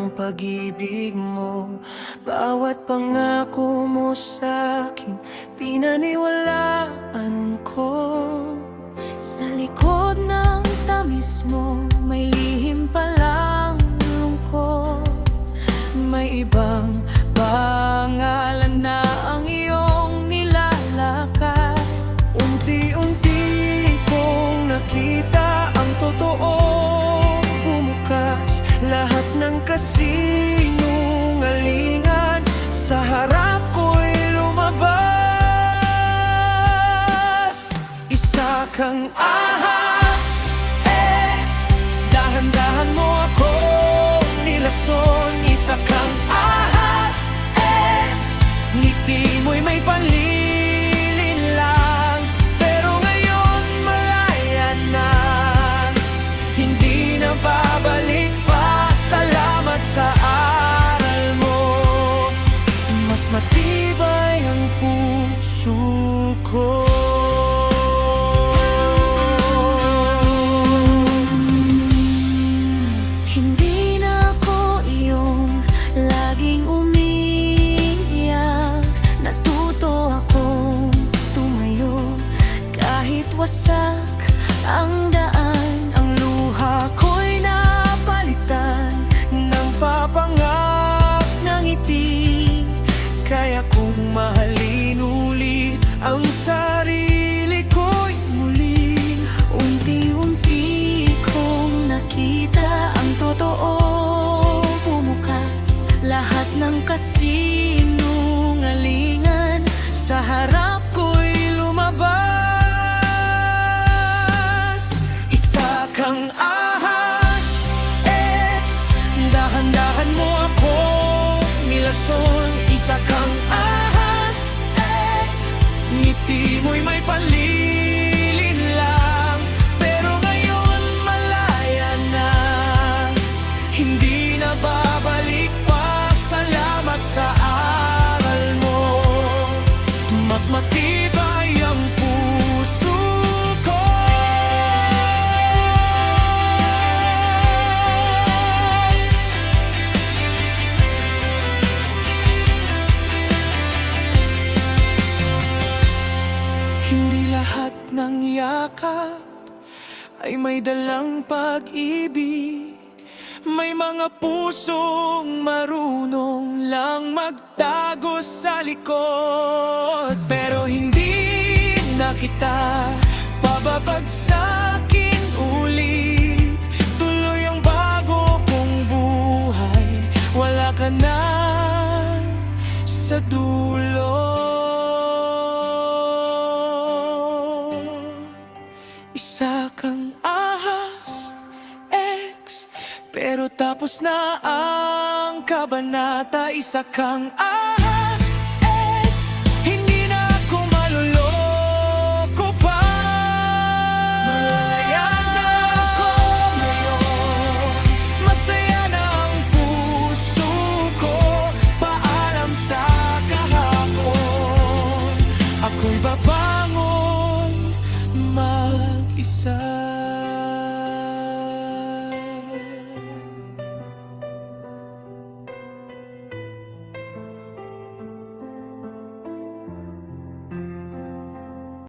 ng pag-ibig mo. Bawat pangako mo sa'kin, pinaniwalaan ko. Sa likod ng tamis mo, may lihim palang lungkot. May ibang pangalan na ang iyong nilalakad. Unti-unti kong nakita ang totoo. Bumukas lahat ng kasinungalingan. Sa harap ko'y lumabas. Isa kang ahas, ex. Dahan-dahan mo ako nilason. Isa kang ahas, ex. Ngiti mo'y may panlilin lang. Pero ngayon malaya na, hindi na babalik pa. Salamat sa aral mo. Mas matibay ang puso ko. Hindi na ako iyong laging umiiyak. Natuto akong tumayo kahit wasak ang daan. Ang luha ko'y napalitan ng papangak ng ngiti. Kaya kong mahalin ulit ang sarili ko'y muli. Unti-unti kong nakita ang totoo. Bumukas lahat ng kasinungalingan. Sa harap ko'y lumabas. Isa kang ahas, ex. Dahan-dahan mo ako nilason. Isa kang ahas, ex. Ngiti mo'y may panlilin lang. Pero ngayon malaya na, hindi na babalik pa. Salamat sa aral mo. Mas matibay ang puso ko. Hindi lahat ng yakap ay may dalang pag-ibig. May mga pusong marunong lang magtago sa likod. Pero hindi na kita bababagsakin ulit. Tuloy ang bago kong buhay. Wala ka na sa dulo. Isa kang ahas, ex. Pero tapos na ang kabanata. Isa kang ahas,